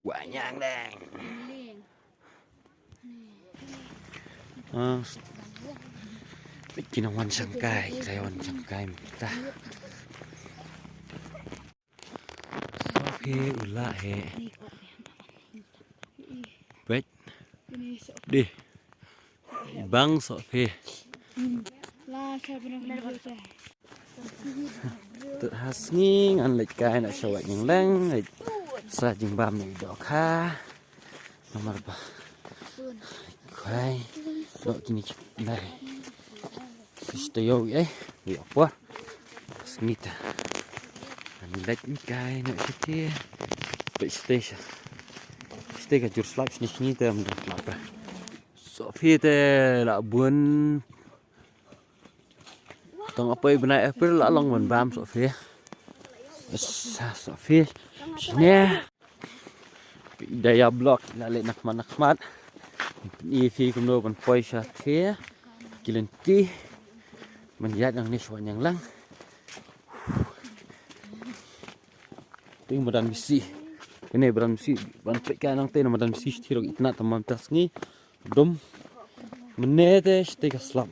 Banyak deng. Bikin awan sangkai, awan sangkai minta. Sofi ulah he. Baik. Di. Bang Sofi. Terhasning an lek kai nak syawat yang lang, sajing bam ni dok ha. Nomor ba. Kai. Dok kini nai. Sistayo di apa? Semita. An lek ni kai nak kita. Station. Stega jur slap ni tam apa. Sofi te la bun tong apa benar April la long man bam Sofi. Sofi sini daya blok la le nakmat ni fi kumno ban poi sha the kilenti man yat yang ni swan yang lang ting badan misi ini badan misi ban pekan nang te badan misi thiro itna tamam tas ni dum menete stega slam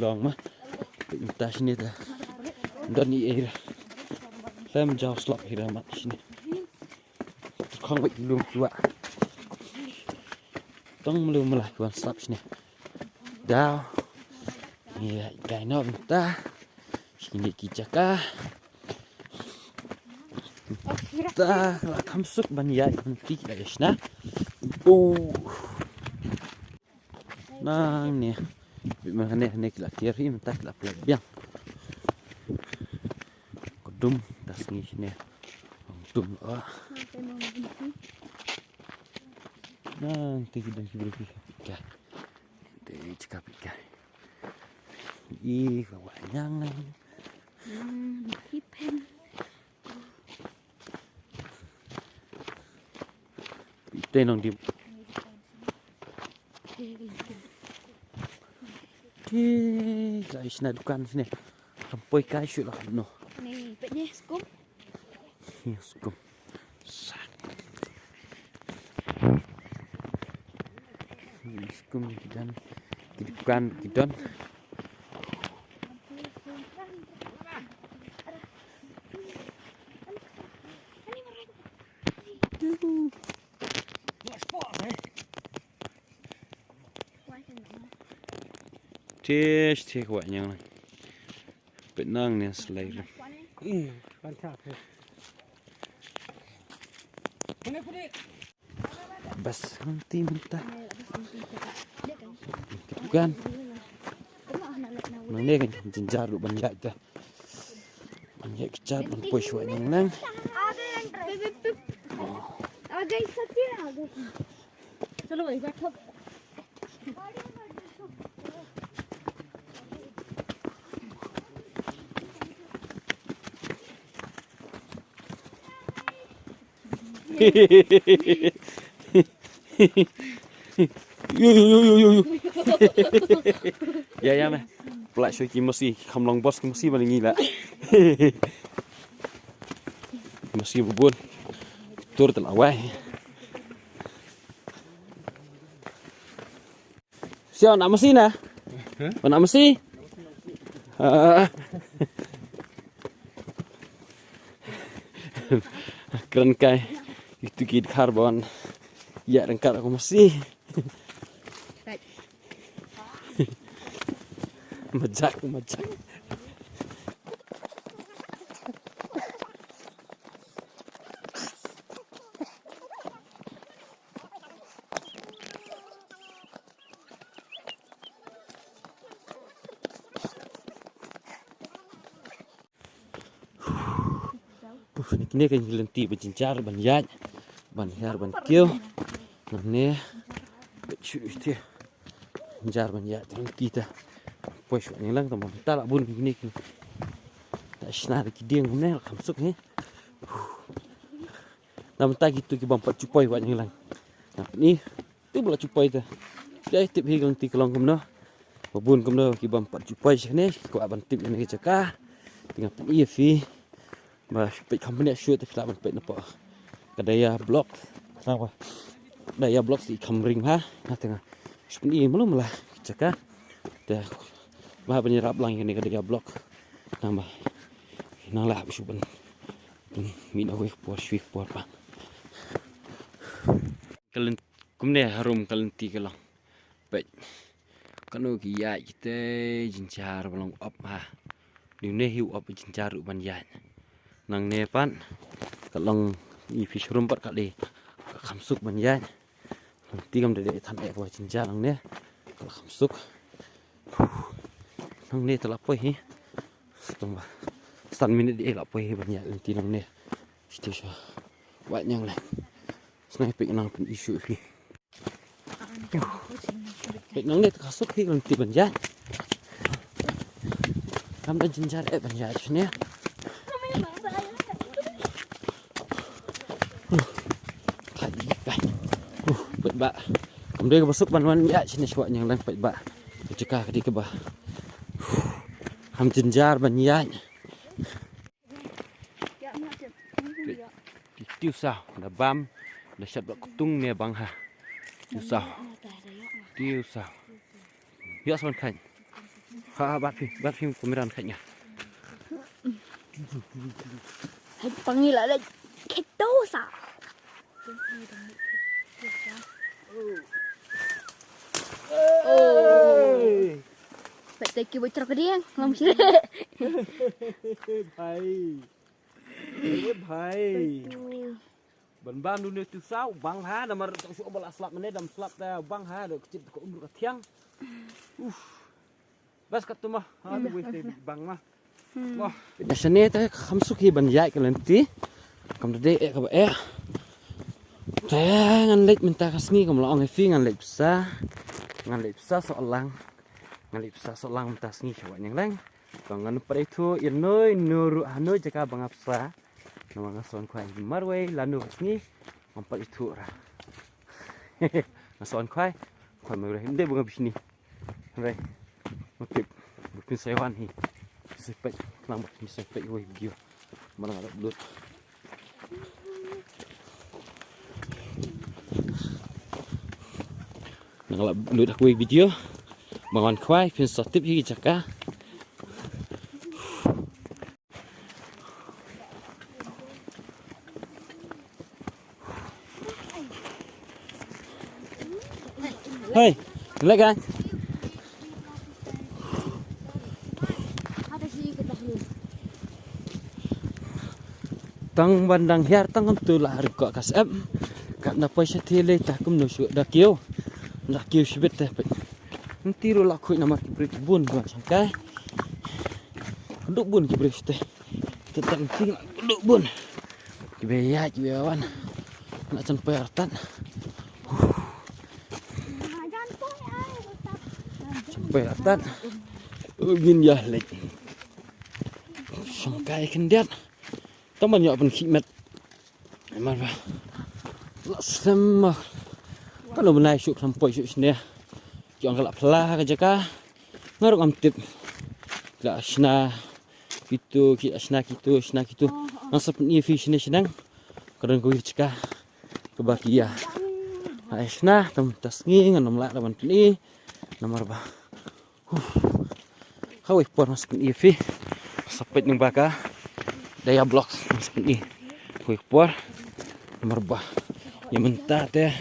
long ma tas ni ta dan ni era lem jauh slap hira mat sini không bị luôn chuột tông lưu lại quan slap sini đào ni cái nó ta sini kijaka ta là tham sức ban dạy ban tí lại sna nang nè bị mà này là kia thì mình tắt là biang dum das ni sini dum nang tinggi dan kibri ikan de cakap ikan kawanyang nang ipen tenong di guys na dukan sini sampai kai syut lah no nih petnya skum skum skum dan dukan kidon Cek kuatnya lah. Benang ni selai lah. Bas nanti minta. Bukan. Nang ni kan jenjar lu banyak dah. Banyak kecat ban poi suat yang nang. Ada satu ada. Chalo bhai बैठो. Yo. Ya meh. Pelak syoi ki mesti kamlong bos mesti paling gila. Mesti bubun. Tur telawai. Siapa nak mesti nah? Nak mesti? Keren kai. Itu kit karbon. Ya rengkat aku masih. Majak. Ini kan lenti bercincar banyak. Banjar ban kêu nè chữ thế jar ban ya tin kita poi shu ni lang tama ta la bun ni ta sna ki ding ne kham suk ni nam ta gitu ki bam pat chupoi wa ni lang ni tu bla chupoi ta dai tip hi gang ti klong kum no bun kum no ki bam pat chupoi ne ko ban tip ni chaka tinggal pi fi ba pe company shu ta la ban pe na pa kadaya block Kenapa? Daya blok si kamring ha. Nah tengah. Seperti ini belum lah. Cakap. Dah. Bah penyerap lang ini ke daya blok. Nambah. Nang lah suban. Min awak puas sih puas pa. Kalian kumne harum kalian tiga lang. Baik. Kanu kiai kita jincar belum up ha. Điều này hiệu ở trên cha rượu bàn dài nàng nè pan cả lòng y fish room bắt cả đi khám xúc bàn dài tiêm để thành đẹp vào trên cha nàng nè cả khám xúc nàng nè thật là bơi hi tông ba san minute đi là bơi bàn dài lên tí nàng nè still cho vậy nhang này sniper nàng cũng issue phi nàng nè khám xúc khi lên tí bàn dài Kamu dah jenjar banyak sini. Baik ba. Kamu dah masuk bantuan ya sini suat yang lain baik ba. Jika kadi ke ba. Ham jenjar banyak. Tiu sao, dah bam, dah syak kutung ni bang ha. Tiu sao. Tiu sao. Ya son kan. Bắt phim camera khách nha. Hãy panggil lại keto sa. Bạn tay kêu bocor ke dia, ngom sih. Bhai. Ban dunia tu sao bang ha namar tak su bal aslap mene dam slap ta bang ha được kecil ko umur ka tiang. Bas kat tu mah, tu boleh bang mah. Wah, biasanya tu khamsuk hi banjai ke nanti. Kam de ka ba ngan lek minta kasni kam laong fi ngan lek besar seolang. Ngan lek besar seolang minta sni coba yang lain. Bangan pada itu irnoi nuru hanoi jaka bang apsa. Nama ngason kwai marwai lanu kasni empat itu ra. Ngason kwai marwai hinde bunga bisni. Right. Okay, bukan sewan ni. Sepet, lambat ni sepet gue video. Mana ada belut. Nang belut aku video. Bangun kuai, pin sotip higi caka. Hey, lihat kan? Tang bandang hiar tang tu lah rukak kasep kat napa syatile tak kum no syuk dak kiu sibet teh nanti ru lakui nama kibri bun gua sangkai duk bun kibri teh tetap ting duk bun kibeya kibewan nak sampai artan sampai artan ubin ya lek sangkai kendiat teman ya pun khidmat emang ba sama kalau benai syuk sampai syuk sini jangan galak pelah kerja ka ngaruk amtip gak asna gitu masa pun ia fish ni sedang kadang kau cakap kebahagia asna tem tasngi ngan melak lawan ni nomor ba kau ikut masuk ia fish sampai ning baka daya blok seperti ini quick pour merbah yang mentah teh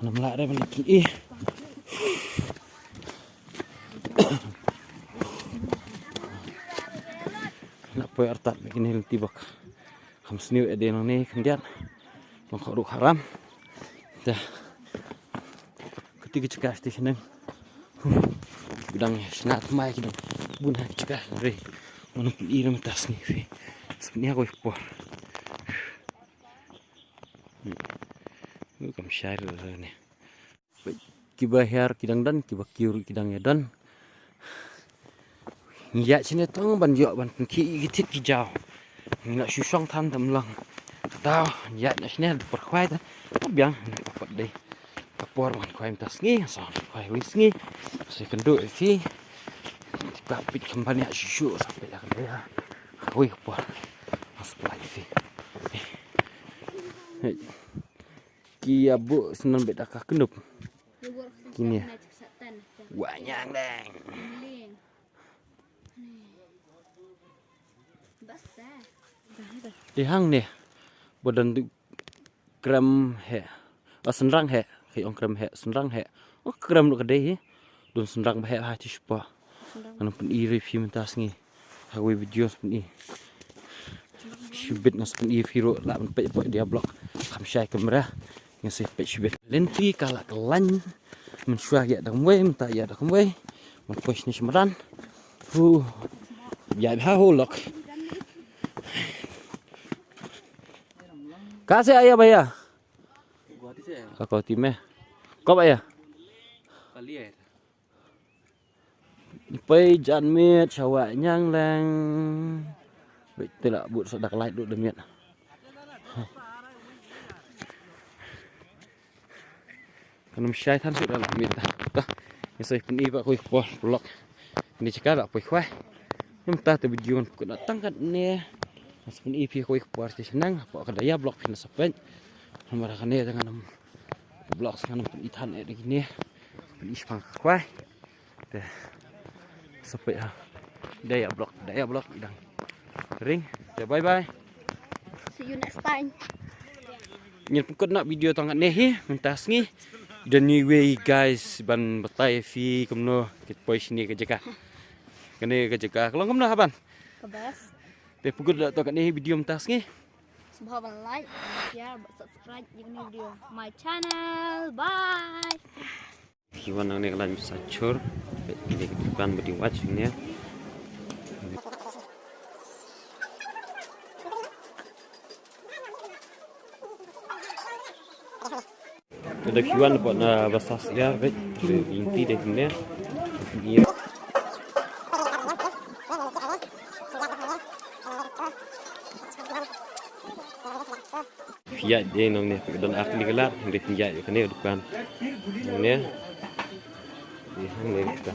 namlah ada balik ini nak puy artat begini tibak khams new ada yang ni kemudian mengkoruk haram dah ketika cekah di sini bidang senat mai kita bunah cekah re mana pun iram tas ni sebenarnya aku ekspor ini kam syair ni kiba hiar kidang dan kiba kiur kidang edan ya sini tong ban yo ban ki gitit ki jauh nak susong tham tam lang tahu ya nak sini perkhwai ta biang dapat deh kapor ban khwai tas ni so khwai wis ni se kenduk fi tapi kembali susu sampai dah dia wih apa mas pelai fi Kia bu senang beda kah kenup. Luar Gini ya. kesehatan. Banyak deng. Ling. Basah. Dihang nih. Badan tu gram he. Senrang he. Kayak gram he. Senrang he. Oh gram lu kedai he. Don senrang he hati spa. Anu pun i review mentas ni. Hawi video pun i. Shibit nas pun i viro la men pe dia blok. Kam syai kamera. Yang sih pe shibit. Lenti kala kelan. Men syua ya dang we, menta ya dang we. Men push ni semeran. Ya ha holok. Kasih ayah bayar. Kau timeh. Kau bayar. Kali ya. Pai jan miet sawak nyang lang. Baik tidak buat sodak light duk demiat. Kanum syai than sudah lah miet dah. Nisai pun iba koi blok. Ini cakap tak koi khwai. Yang tah tu video ku datang kat ni. Mas pun ipi koi arti senang. Pak kedaya blok pin sapen. Nomor kan ni dengan blok sekarang pun itan ada gini. Pun ispang khwai. Dah. Sampai daya blok idang ring. Bye bye. See you next time. Nyen pukut nak video tangan nehi mentas ni. Dan anyway guys ban batai fi kumno kit poi sini ke jeka. Kene ke jeka. Kalau kumno haban. Kebas. Te pukut dak tangan nehi video mentas ni. Subhanallah like, share, subscribe ini video my channel. Bye. Kiwan nang ni kalan bisa cur. Ini kan budi watch ni. Ada kiwan buat na basas ya, bet. Inti deh ni. Ni. Fiat dia nang ni, dan akli gelap, dia fiat kan ni depan. Ni. Ni hang ni kita.